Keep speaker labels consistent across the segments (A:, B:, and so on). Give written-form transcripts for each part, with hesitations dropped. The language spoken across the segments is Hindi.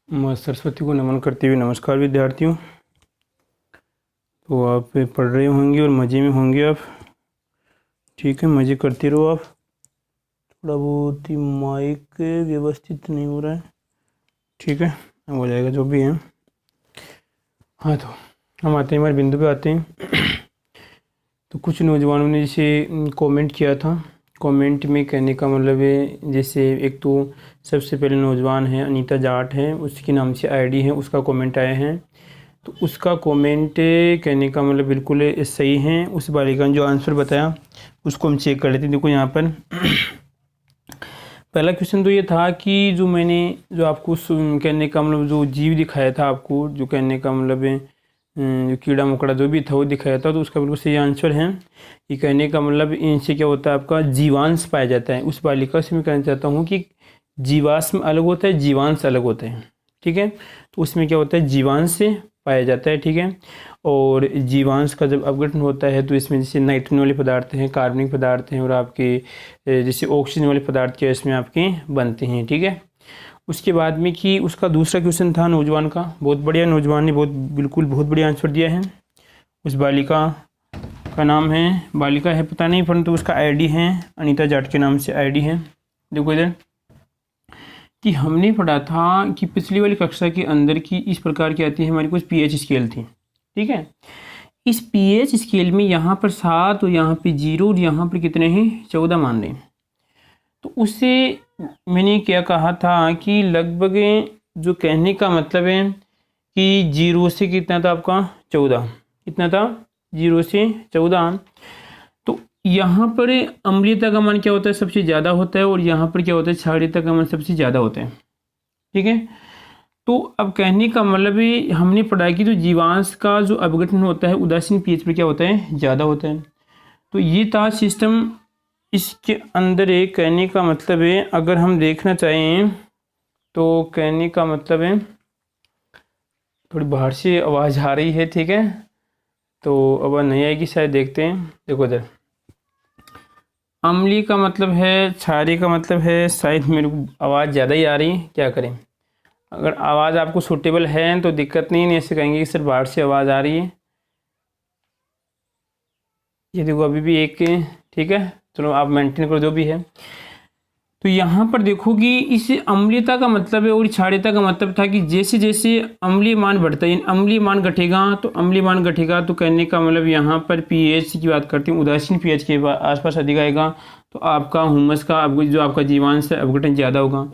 A: माँ सरस्वती को नमन करते हुए नमस्कार विद्यार्थियों। तो आप पढ़ रहे होंगे और मज़े में होंगे आप। ठीक है, मज़े करते रहो आप। थोड़ा बहुत ही माइक व्यवस्थित नहीं हो रहा है। ठीक है, अब हो जाएगा जो भी है। हाँ, तो हम आते हैं, हमारे बिंदु पे आते हैं। तो कुछ नौजवानों ने जैसे कमेंट किया था। कमेंट में कहने का मतलब है, जैसे एक तो सबसे पहले नौजवान है अनीता जाट है, उसके नाम से आईडी है, उसका कमेंट आया है। तो उसका कमेंट कहने का मतलब बिल्कुल सही है। उस बालिका ने जो आंसर बताया उसको हम चेक कर लेते हैं। देखो यहाँ पर पहला क्वेश्चन तो ये था कि जो आपको कहने का मतलब जो जीव दिखाया था आपको, जो कहने का मतलब है जो कीड़ा मकोड़ा जो भी था वो दिखाया था, तो उसका बिल्कुल सही आंसर है। ये कहने का मतलब इनसे क्या होता है, आपका जीवांश पाया जाता है। उस बालिका से मैं कहना चाहता हूँ कि जीवाश्म अलग होता है, जीवांश अलग होता है। ठीक है, तो उसमें क्या होता है, जीवांश से पाया जाता है। ठीक है, और जीवांश का जब अपघटन होता है तो इसमें जैसे नाइट्रोजन वाले पदार्थ हैं, कार्बनिक पदार्थ हैं, और आपके जैसे ऑक्सीजन वाले पदार्थ क्या इसमें आपके बनते हैं। ठीक है, उसके बाद में कि उसका दूसरा क्वेश्चन था नौजवान का, बहुत बढ़िया, नौजवान ने बहुत बढ़िया आंसर दिया है। उस बालिका का नाम है, बालिका है पता नहीं, परंतु उसका आईडी है अनीता जाट के नाम से आईडी है। देखो इधर कि हमने पढ़ा था कि पिछली वाली कक्षा के अंदर की इस प्रकार की आती है हमारी कुछ पीएच स्केल थी। ठीक है, इस पीएच स्केल में यहाँ पर 7 और यहाँ पे 0 और यहाँ पर कितने हैं, 14 मान लें। तो उससे मैंने क्या कहा था कि लगभग जो कहने का मतलब है कि 0 से कितना था आपका 14, कितना था 0 से 14। तो यहाँ पर अम्लीयता का मान क्या होता है, सबसे ज़्यादा होता है, और यहाँ पर क्या होता है, क्षारीयता का मान सबसे ज़्यादा होता है। ठीक है, तो अब कहने का मतलब है हमने पढ़ा कि जो जीवांश का जो अपघटन होता है उदासीन पीएच पर क्या होता है, ज़्यादा होता है। तो ये था सिस्टम। इसके अंदर एक कहने का मतलब है, अगर हम देखना चाहें तो कहने का मतलब है, थोड़ी बाहर से आवाज़ आ रही है। ठीक है, तो आवाज़ नहीं आएगी शायद, देखते हैं। देखो इधर अम्लीय का मतलब है, क्षारीय का मतलब है, शायद मेरे को आवाज़ ज़्यादा ही आ रही है, क्या करें। अगर आवाज़ आपको सूटेबल है तो दिक्कत नहीं ऐसे कहेंगे कि सर बाहर से आवाज़ आ रही है। ये देखो अभी भी एक, ठीक है, चलो आप मेंटेन करो जो भी है। तो यहाँ पर देखो कि इस अम्लीयता का मतलब है और क्षारीयता का मतलब था कि जैसे जैसे अम्लीय मान बढ़ता है, अम्लीय मान घटेगा तो अम्लीय मान घटेगा, तो कहने का मतलब यहाँ पर पीएच की बात करते हैं, उदासीन पीएच के आसपास अधिक आएगा तो आपका हुमस का जो आपका जीवांश है अपघटन ज़्यादा होगा।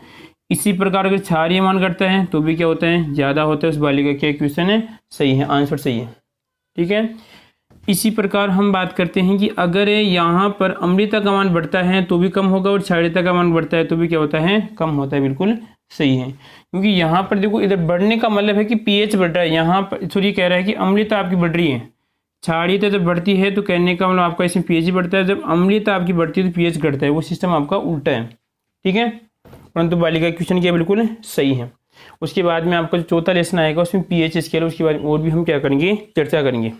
A: इसी प्रकार अगर क्षारीय मान घटता है तो भी क्या होता है, ज़्यादा होता है। उस बालिका क्या क्वेश्चन है, सही है, आंसर सही है। ठीक है, इसी प्रकार हम बात करते हैं कि अगर यहाँ पर अम्लीयता का मान बढ़ता है तो भी कम होगा, और क्षारीयता का मान बढ़ता है तो भी क्या होता है, कम होता है। बिल्कुल सही है, क्योंकि यहाँ पर देखो इधर बढ़ने का मतलब है कि पीएच बढ़ रहा है। यहाँ पर सॉरी कह रहा है कि अम्लीयता आपकी बढ़ रही है, क्षारीयता जब बढ़ती है तो कहने का मतलब आपका इसमें पीएच बढ़ता है, जब अम्लीयता आपकी बढ़ती है तो पीएच घटता है। वो सिस्टम आपका उल्टा है। ठीक है, परंतु बालिका क्वेश्चन क्या बिल्कुल सही है। उसके बाद में आपका जो चौथा लेसन आएगा उसमें पीएच स्केल, उसके बाद और भी हम क्या करेंगे, चर्चा करेंगे।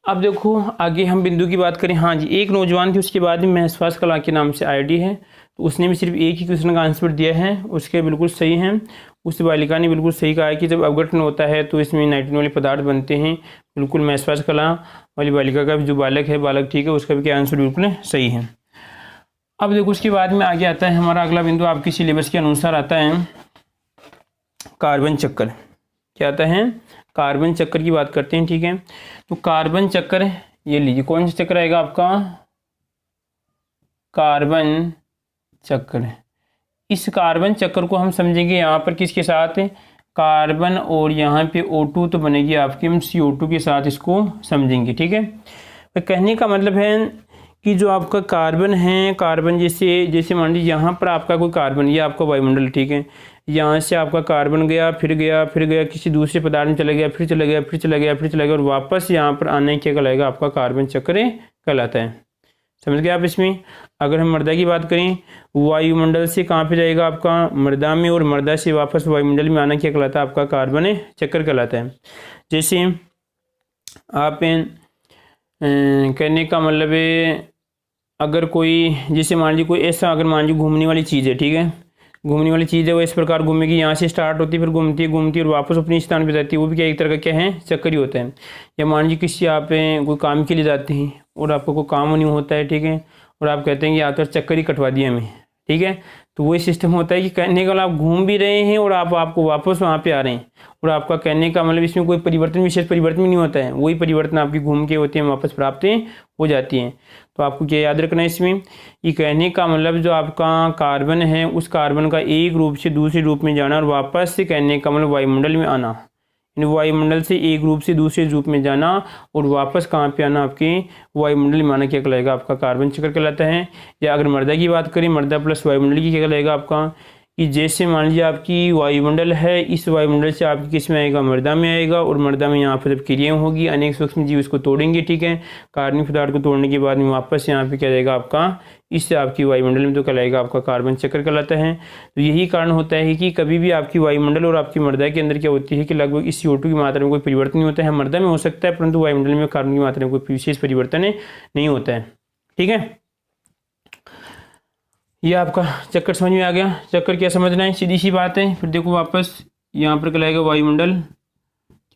A: अब देखो आगे हम बिंदु की बात करें। हाँ जी, एक नौजवान थी, उसके बाद में महसवास कला के नाम से आईडी है, तो उसने भी सिर्फ एक ही क्वेश्चन का आंसर दिया है, उसके बिल्कुल सही है। उस बालिका ने बिल्कुल सही कहा है कि जब अपघटन होता है तो इसमें नाइट्रोजन वाले पदार्थ बनते हैं। बिल्कुल महसवास कला वाली बालिका का जो बालक है, बालक ठीक है, उसका भी क्या आंसर बिल्कुल सही है। अब देखो उसके बाद में आगे आता है हमारा अगला बिंदु, आपके सिलेबस के अनुसार आता है कार्बन चक्कर। क्या आता है, कार्बन चक्कर की बात करते हैं। ठीक है, तो कार्बन चक्कर ये लीजिए, कौन सा चक्कर आएगा आपका, कार्बन चक्कर। इस कार्बन चक्कर को हम समझेंगे यहाँ पर किसके साथ, कार्बन और यहाँ पे O2 तो बनेगी आपकी, हम CO2 के साथ इसको समझेंगे। ठीक है, तो कहने का मतलब है कि जो आपका कार्बन है, कार्बन जैसे जैसे मान लीजिए यहाँ पर आपका कोई कार्बन, ये आपका वायुमंडल। ठीक है, यहाँ से आपका कार्बन गया, फिर गया, फिर गया, किसी दूसरे पदार्थ में चला गया, फिर चला गया, फिर चला गया, फिर चला गया, और वापस यहाँ पर आने क्या कहलाएगा, आपका कार्बन चक्र कहलाता है। समझ गए आप इसमें। अगर हम मृदा की बात करें, वायुमंडल से कहाँ पे जाएगा, आपका मृदा में, और मृदा से वापस वायुमंडल में आना क्या कहलाता है, आपका कार्बन चक्र कहलाता है। जैसे आप कहने का मतलब है, अगर कोई जैसे मान लीजिए कोई ऐसा, अगर मान लीजिए घूमने वाली चीज़ है, ठीक है, घूमने वाली चीज़ है वो इस प्रकार घूमेगी, यहाँ से स्टार्ट होती है फिर घूमती है घूमती है और वापस अपने स्थान पे जाती है, वो भी क्या एक तरह का क्या है, चक्कर ही होता है। या मान लीजिए किसी आप कोई काम के लिए जाते हैं और आपको कोई काम नहीं होता है, ठीक है, और आप कहते हैं कि आकर चक्कर ही कटवा दिया हमें, ठीक है, तो वही सिस्टम होता है कि कहने का आप घूम भी रहे हैं और आपको वापस वहाँ पे आ रहे हैं, और आपका कहने का मतलब इसमें कोई परिवर्तन, विशेष परिवर्तन नहीं होता है, वही परिवर्तन आपकी घूम के होते हैं वापस प्राप्त हो जाती हैं। तो आपको क्या याद रखना है इसमें, ये कहने का मतलब जो आपका कार्बन है उस कार्बन का एक रूप से दूसरे रूप में जाना और वापस से कहने का मतलब वायुमंडल में आना, वायुमंडल से एक रूप से दूसरे रूप में जाना और वापस कहाँ पे आना, आपके वायुमंडल में आना क्या कहलाएगा, आपका कार्बन चक्र कहलाता है। या अगर मृदा की बात करें, मृदा प्लस वायुमंडल की क्या कहलाएगा आपका, कि जैसे मान लीजिए आपकी वायुमंडल है, इस वायुमंडल से आपकी किस में आएगा, मृदा में आएगा, और मृदा में यहाँ पर जब क्रियाएं होगी अनेक सूक्ष्म जीव इसको तोड़ेंगे, ठीक है, कार्बनिक पदार्थ को तोड़ने के बाद में वापस यहाँ पे क्या रहेगा आपका, इससे आपकी वायुमंडल में तो कहलाएगा आपका कार्बन चक्र कहलाता है। तो यही कारण होता है कि कभी भी आपकी वायुमंडल और आपकी मृदा के अंदर क्या होती है कि लगभग इस CO2 की मात्रा में कोई परिवर्तन नहीं होता है, मृदा में हो सकता है परंतु वायुमंडल में कार्बन की मात्रा में कोई विशेष परिवर्तन नहीं होता है, ठीक है। ये आपका चक्कर समझ में आ गया। चक्कर क्या समझना है, सीधी सी बात है। फिर देखो वापस यहाँ पर कहलाएगा वायुमंडल,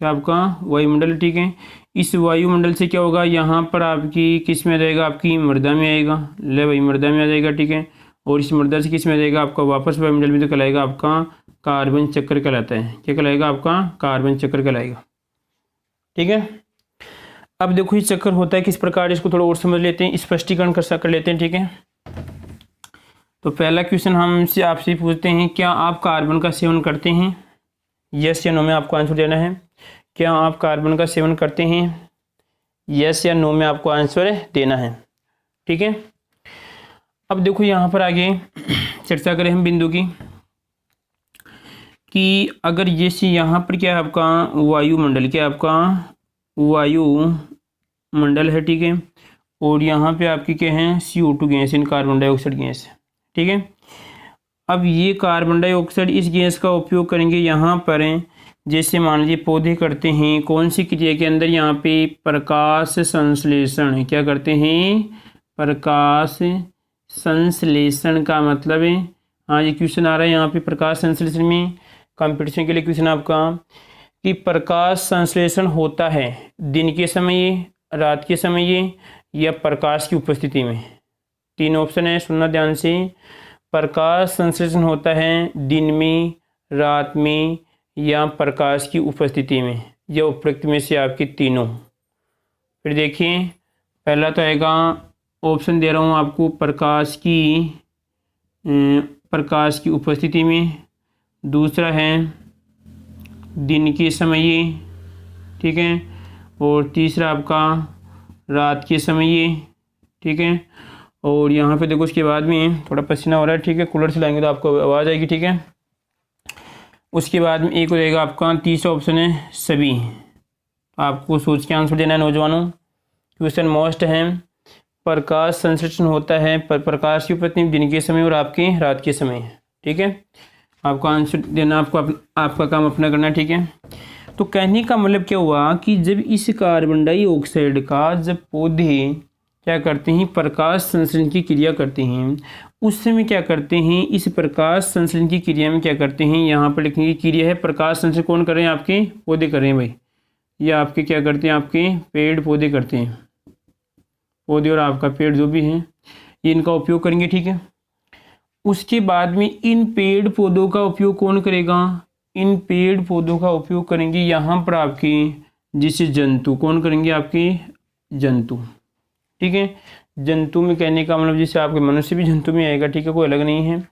A: क्या आपका वायुमंडल, ठीक है। इस वायुमंडल से क्या होगा, यहाँ पर आपकी किस में आ जाएगा, आपकी मृदा में आएगा, ले भाई मृदा में आ जाएगा, ठीक है। और इस मृदा से किस में आ जाएगा, आपका वापस वायुमंडल में, तो कहलाएगा आपका कार्बन चक्र कहलाता है। क्या कहलाएगा, आपका कार्बन चक्र कहलाएगा, ठीक है। अब देखो ये चक्कर होता है किस प्रकार, इसको थोड़ा और समझ लेते हैं, स्पष्टीकरण कर लेते हैं, ठीक है। तो पहला क्वेश्चन हमसे आपसे पूछते हैं, क्या आप कार्बन का सेवन करते हैं, यस या नो में आपको आंसर देना है। क्या आप कार्बन का सेवन करते हैं, यस या नो में आपको आंसर देना है, ठीक है। अब देखो यहाँ पर आगे चर्चा करें हम बिंदु की, कि अगर जैसे यहाँ पर क्या है आपका वायुमंडल, क्या आपका वायुमंडल है, ठीक है, और यहाँ पे आपकी क्या है CO2 गैस, इन कार्बन डाइऑक्साइड गैस, ठीक है। अब ये कार्बन डाइऑक्साइड इस गैस का उपयोग करेंगे यहाँ पर, जैसे मान लीजिए पौधे करते हैं कौन सी क्रिया के अंदर, यहाँ पे प्रकाश संश्लेषण, क्या करते हैं, प्रकाश संश्लेषण का मतलब है, हाँ ये क्वेश्चन आ रहा है यहाँ पे प्रकाश संश्लेषण में, कंपटीशन के लिए क्वेश्चन आपका, कि प्रकाश संश्लेषण होता है दिन के समय, रात के समय, या प्रकाश की उपस्थिति में। तीन ऑप्शन है, सुनना ध्यान से। प्रकाश संश्लेषण होता है दिन में, रात में, या प्रकाश की उपस्थिति में, या उपरोक्त में से आपके तीनों। फिर देखिए पहला तो आएगा, ऑप्शन दे रहा हूँ आपको, प्रकाश की उपस्थिति में, दूसरा है दिन के समय, ठीक है, और तीसरा आपका रात के समय, ठीक है। और यहाँ पे देखो उसके बाद में थोड़ा पसीना हो रहा है, ठीक है, कूलर चलाएंगे तो आपको आवाज़ आएगी, ठीक है। उसके बाद में एक हो जाएगा आपका, तीसरा ऑप्शन है सभी। आपको सोच के आंसर देना है नौजवानों। क्वेश्चन मोस्ट है, प्रकाश संश्लेषण होता है प्रकाश की उपस्थिति दिन के समय और आपके रात के समय, ठीक है। आपको आंसर देना, आपका काम अपना करना, ठीक है। तो कहने का मतलब क्या हुआ कि जब इस कार्बन डाइऑक्साइड का जब पौधे क्या करते हैं, प्रकाश संश्लेषण की क्रिया करते हैं, उस समय क्या करते हैं, इस प्रकाश संश्लेषण की क्रिया में क्या करते हैं, यहाँ पर लिखने की क्रिया है, प्रकाश संश्लेषण कौन कर रहे हैं, आपके पौधे कर रहे हैं भाई, ये आपके क्या करते हैं, आपके पेड़ पौधे करते हैं, पौधे और आपका पेड़ जो भी है ये इनका उपयोग करेंगे, ठीक है। उसके बाद में इन पेड़ पौधों का उपयोग कौन करेगा, इन पेड़ पौधों का उपयोग करेंगे यहाँ पर आपके जिसे जंतु, कौन करेंगे, आपके जंतु, ठीक है। जंतु में कहने का मतलब जैसे आपके मनुष्य भी जंतु में आएगा, ठीक है, कोई अलग नहीं है।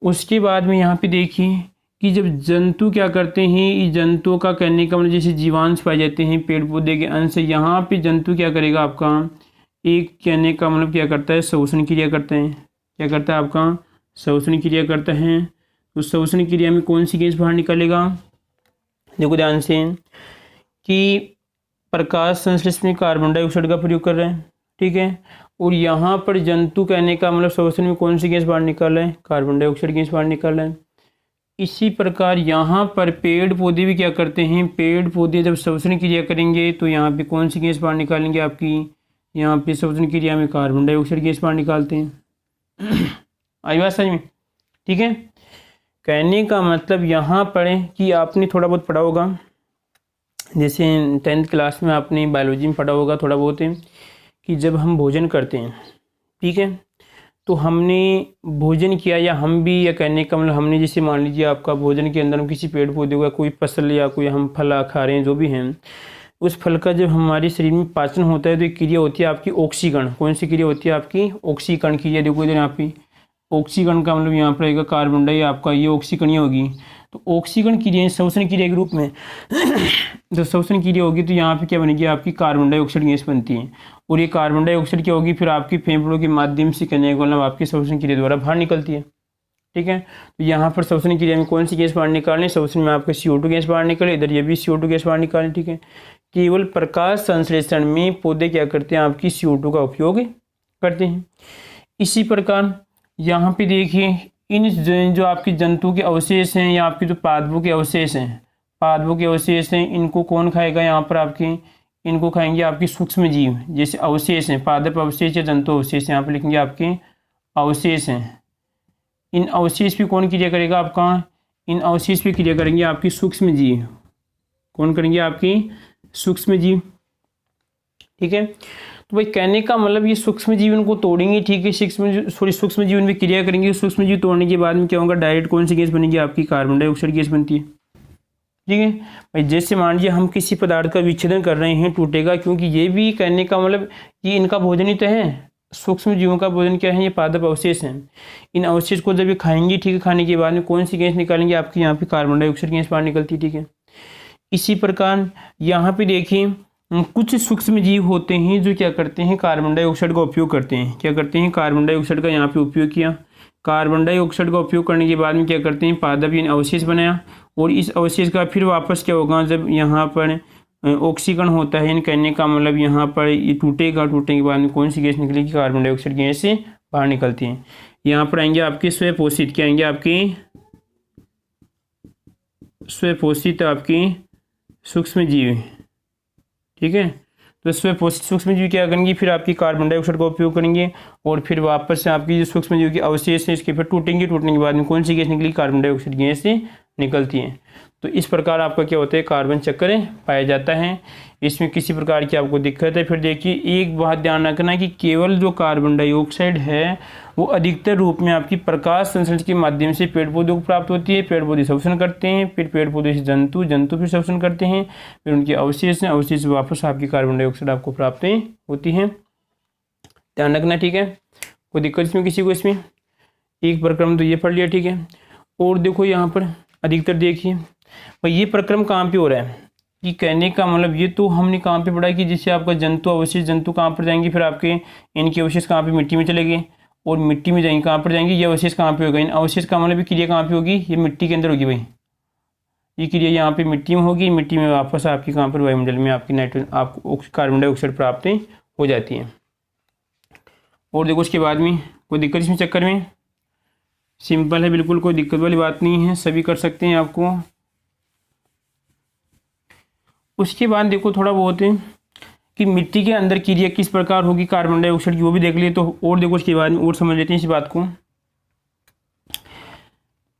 A: उसके बाद में यहाँ पे देखिए कि जब जंतु क्या करते हैं, इस जंतुओं का कहने का मतलब जैसे जीवांश पाए जाते हैं पेड़ पौधे के अंश, यहाँ पे जंतु क्या करेगा आपका, एक कहने का मतलब क्या करता है, शोषण क्रिया करते हैं, क्या करता है आपका शोषण क्रिया करता है। उस शोषण क्रिया में कौन सी गैस बाहर निकलेगा, देखो ध्यान से, कि प्रकाश संश्लेषण में कार्बन डाइऑक्साइड का प्रयोग कर रहे हैं, ठीक है। और यहाँ पर जंतु कहने का मतलब शोषण में कौन सी गैस बाहर निकल रहा है, कार्बन डाइऑक्साइड गैस बाहर निकल रहा है। इसी प्रकार यहाँ पर पेड़ पौधे भी क्या करते हैं, पेड़ पौधे जब शोषण क्रिया करेंगे तो यहाँ पे कौन सी गैस बाहर निकालेंगे, आपकी यहाँ पे शोषण क्रिया में कार्बन डाइऑक्साइड गैस बाहर निकालते हैं। आई बात समझ में, ठीक है। कहने का मतलब यहाँ पढ़ें कि आपने थोड़ा बहुत पढ़ा होगा, जैसे 10th क्लास में आपने बायोलॉजी में पढ़ा होगा थोड़ा बहुत है कि जब हम भोजन करते हैं, ठीक है, तो हमने भोजन किया या हम भी, या कहने का मतलब हमने, जैसे मान लीजिए आपका भोजन के अंदर हम किसी पेड़ पौधे का कोई फसल या कोई हम फल खा रहे हैं जो भी हैं, उस फल का जब हमारे शरीर में पाचन होता है तो एक क्रिया होती है आपकी ऑक्सीकरण। कौन सी क्रिया होती है आपकी? ऑक्सीकरण क्रिया। देखो इधर यहाँ पे ऑक्सीकरण का मतलब यहाँ पर आएगा कार्बन डाई, आपका ये ऑक्सीकरण होगी। तो ऑक्सीकरण क्रिया श्वसन क्रिया के रूप में जब श्वसन क्रिया होगी तो यहाँ पे क्या बनेगी? आपकी कार्बन डाइऑक्साइड गैस बनती है, और ये कार्बन डाइऑक्साइड क्या होगी? फिर आपकी फेफड़ों के माध्यम से कहने का मतलब आपकी श्वसन क्रिया द्वारा बाहर निकलती है, ठीक है। तो यहाँ पर श्वसन क्रिया में कौन सी गैस बाहर निकालनी? श्वसन में आपका CO2 गैस बाहर निकले, इधर ये भी CO2 गैस बाहर निकालनी, ठीक है। केवल प्रकाश संश्लेषण में पौधे क्या करते हैं? आपकी CO2 का उपयोग करते हैं। इसी प्रकार यहाँ पे देखिए इन जो आपकी जंतु के अवशेष हैं या आपके जो पादपों के अवशेष हैं, पादपों के अवशेष हैं, इनको कौन खाएगा? यहाँ पर आपके इनको खाएंगे आपकी सूक्ष्म जीव। जैसे अवशेष हैं, पादप अवशेष या जंतु अवशेष, यहाँ पर लिखेंगे आपके अवशेष हैं। इन अवशेष पे कौन क्रिया करेगा? आपका इन अवशेष पे क्रिया करेंगे आपकी सूक्ष्म जीव। कौन करेंगे? आपकी सूक्ष्म जीव, ठीक है। तो भाई कहने का मतलब ये सूक्ष्म जीवन को तोड़ेंगे, ठीक है, सूक्ष्म जीवन में क्रिया करेंगे। सूक्ष्म जीव तोड़ने के बाद में क्या होगा? डायरेक्ट कौन सी गैस बनेगी? आपकी कार्बन डाइऑक्साइड गैस बनती है, ठीक है भाई। जैसे मान लीजिए हम किसी पदार्थ का विच्छेदन कर रहे हैं, टूटेगा, क्योंकि ये भी कहने का मतलब ये इनका भोजन ही तो है। सूक्ष्म जीवों का भोजन क्या है? ये पादप अवशेष हैं। इन अवशेष को जब ये खाएंगे, ठीक है, खाने के बाद में कौन सी गैस निकालेंगे? आपकी यहाँ पे कार्बन डाइऑक्साइड गैस बाहर निकलती है, ठीक है। इसी प्रकार यहाँ पे देखिए कुछ सूक्ष्म जीव होते हैं जो क्या करते हैं? कार्बन डाइऑक्साइड का उपयोग करते हैं। क्या करते हैं? कार्बन डाइऑक्साइड का यहाँ पे उपयोग किया। कार्बन डाइऑक्साइड का उपयोग करने के बाद में क्या करते हैं? पादप यानी अवशेष बनाया, और इस अवशेष का फिर वापस क्या होगा? जब यहाँ पर ऑक्सीकरण होता है, कहने का मतलब यहाँ पर ये टूटेगा, टूटने के बाद में कौन सी गैस निकलेगी? कार्बन डाइऑक्साइड गैस से बाहर निकलती है। यहाँ पर आएंगे आपके स्वपोषित, क्या आएंगे? आपके स्वपोषित आपकी सूक्ष्म जीव, ठीक है। तो स्वपोषित सूक्ष्म जीव क्या करेंगे? फिर आपकी कार्बन डाइऑक्साइड का उपयोग करेंगे, और फिर वापस से आपकी जो सूक्ष्म जीव के अवशेष है इसके फिर टूटेंगे, टूटने के बाद में कौन सी गैस निकली? कार्बन डाइऑक्साइड गैस से निकलती है। तो इस प्रकार आपका क्या होता है? कार्बन चक्र पाया जाता है। इसमें किसी प्रकार की आपको दिक्कत है? फिर देखिए एक बात ध्यान रखना कि केवल जो कार्बन डाइऑक्साइड है वो अधिकतर रूप में आपकी प्रकाश संश्लेषण के माध्यम से पेड़ पौधों को प्राप्त होती है। पेड़ पौधे श्वसन करते हैं, फिर पेड़ पौधे से जंतु, जंतु फिर श्वसन करते हैं, फिर उनके अवशेष हैं, अवशेष वापस आपकी कार्बन डाइऑक्साइड आपको प्राप्त होती है। ध्यान रखना, ठीक है। कोई दिक्कत इसमें किसी को? इसमें एक प्रक्रम तो ये पढ़ लिया, ठीक है। और देखो यहाँ पर अधिकतर देखिए भाई ये प्रक्रम कहाँ पे हो रहा है? कि कहने का मतलब ये तो हमने कहाँ पे पढ़ा कि जिससे आपका जंतु अवशेष, जंतु कहाँ पर जाएंगे? फिर आपके इनके अवशेष कहाँ पे? मिट्टी में चले गए, और मिट्टी में जाएंगे, कहाँ पर जाएंगे? ये अवशेष कहाँ पे होगा? इन अवशेष का मतलब क्रिया कहाँ पे होगी? ये मिट्टी के अंदर होगी भाई। ये क्रिया यहाँ पे मिट्टी में होगी, मिट्टी में वापस आपकी कहाँ पर? वायुमंडल में आपकी नाइट्रोजन, आपको कार्बन डाइऑक्साइड प्राप्त हो जाती है। और देखो उसके बाद में कोई दिक्कत इसमें चक्कर में? सिंपल है बिल्कुल, कोई दिक्कत वाली बात नहीं है, सभी कर सकते हैं आपको। उसके बाद देखो थोड़ा बहुत है कि मिट्टी के अंदर क्रिया किस प्रकार होगी कार्बन डाइऑक्साइड की, वो भी देख लिए। तो और देखो उसके बाद में और समझ लेते हैं इस बात को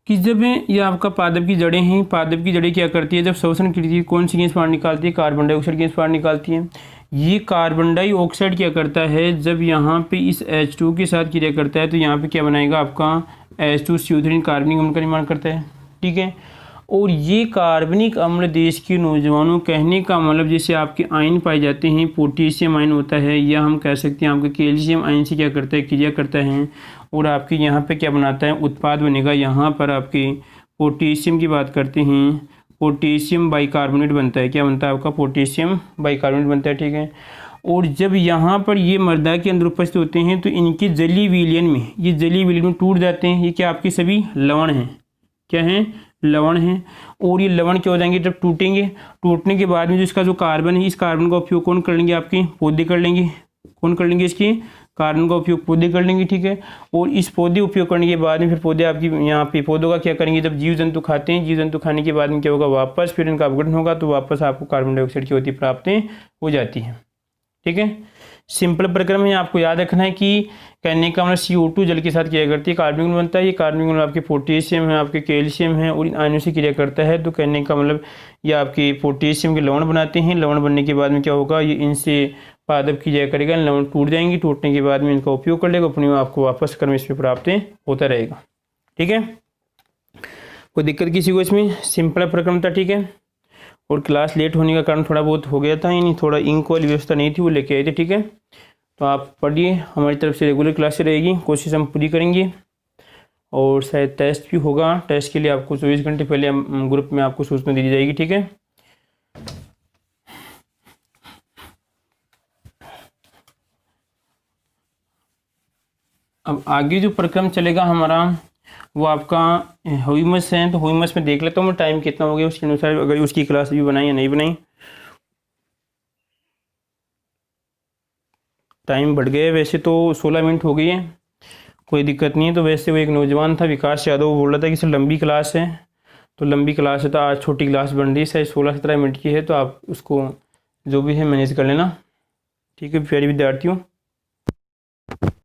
A: कि जब ये आपका पादप की जड़ें हैं, पादप की जड़ें क्या करती है? जब श्वसन करती है कौन सी गैस बाहर निकालती है? कार्बन डाइऑक्साइड गैस बाहर निकालती है। ये कार्बन डाइऑक्साइड क्या करता है? जब यहाँ पे इस H2 के साथ क्रिया करता है तो यहाँ पे क्या बनाएगा? आपका H2CO3 कार्बनिक अम्ल का निर्माण करता है, ठीक है। और ये कार्बनिक अम्ल देश के नौजवानों, कहने का मतलब जैसे आपके आयन पाए जाते हैं, पोटेशियम आयन होता है, या हम कह सकते हैं आपका कैल्शियम आयन से क्या करता है? क्रिया करता है, और आपके यहाँ पे क्या बनाता है? उत्पाद बनेगा। यहाँ पर आपके पोटेशियम की बात करते हैं, पोटेशियम बाइकार्बोनेट बनता है। क्या बनता है? आपका पोटेशियम बाइकार्बोनेट बनता है, ठीक है। और जब यहाँ पर ये मृदा के अंदर उपस्थित होते हैं तो इनके जलीय विलयन में, ये जलीय विलयन में टूट जाते हैं। ये क्या आपके सभी लवण हैं? क्या हैं? लवण हैं। और ये लवण क्या हो जाएंगे? जब टूटेंगे, टूटने के बाद में जो इसका जो कार्बन है, इस कार्बन का उपयोग कौन कर लेंगे? आपके पौधे कर लेंगे। कौन कर लेंगे? इसकी कार्बन का उपयोग पौधे कर लेंगे, ठीक है। और इस पौधे उपयोग करने के बाद में फिर पौधे आपकी यहाँ पे पौधों का क्या करेंगे? जब जीव जंतु खाते हैं, जीव जंतु खाने के बाद में क्या होगा? वापस फिर इनका अपघटन होगा, तो वापस आपको कार्बन डाइऑक्साइड की होती प्राप्त हो जाती है, ठीक है। सिंपल प्रक्रम है, आपको याद रखना है कि कहने का मतलब CO2 जल के साथ क्रिया करती है, कार्बनिक अम्ल बनता है, ये कार्बनिक अम्ल आपके पोटेशियम है, आपके कैल्शियम है और इन आयनों से क्रिया करता है। तो कहने का मतलब ये आपके पोटेशियम के लवण बनाते हैं। लवण बनने के बाद में क्या होगा, ये इनसे पादप की क्रिया करेगा, लवण टूट जाएंगी, टूटने के बाद में इनका उपयोग कर लेगा, अपने आपको वापस कर्म इसमें प्राप्त होता रहेगा। ठीक है, कोई दिक्कत किसी को इसमें, सिंपल प्रक्रम था। ठीक है, और क्लास लेट होने का कारण थोड़ा बहुत हो गया था, यानी थोड़ा इंक वाली व्यवस्था नहीं थी, वो लेके आए थे। ठीक है, तो आप पढ़िए, हमारी तरफ से रेगुलर क्लासेस रहेगी, कोशिश हम पूरी करेंगे। और शायद टेस्ट भी होगा, टेस्ट के लिए आपको 24 घंटे पहले हम ग्रुप में आपको सूचना दी जाएगी। ठीक है, अब आगे जो प्रक्रम चलेगा हमारा वो आपका ह्यूमस है। तो ह्यूमस में देख लेता हूँ मैं टाइम कितना हो गया, उसके अनुसार अगर उसकी क्लास भी बनाई या नहीं बनाई। टाइम बढ़ गया है, वैसे तो 16 मिनट हो गई है, कोई दिक्कत नहीं है। तो वैसे वो एक नौजवान था विकास यादव, वो बोल रहा था कि सर लंबी क्लास है, तो लंबी क्लास है तो आज छोटी क्लास बन रही है, शायद 16-17 मिनट की है, तो आप उसको जो भी है मैनेज कर लेना। ठीक है प्यारे विद्यार्थियों।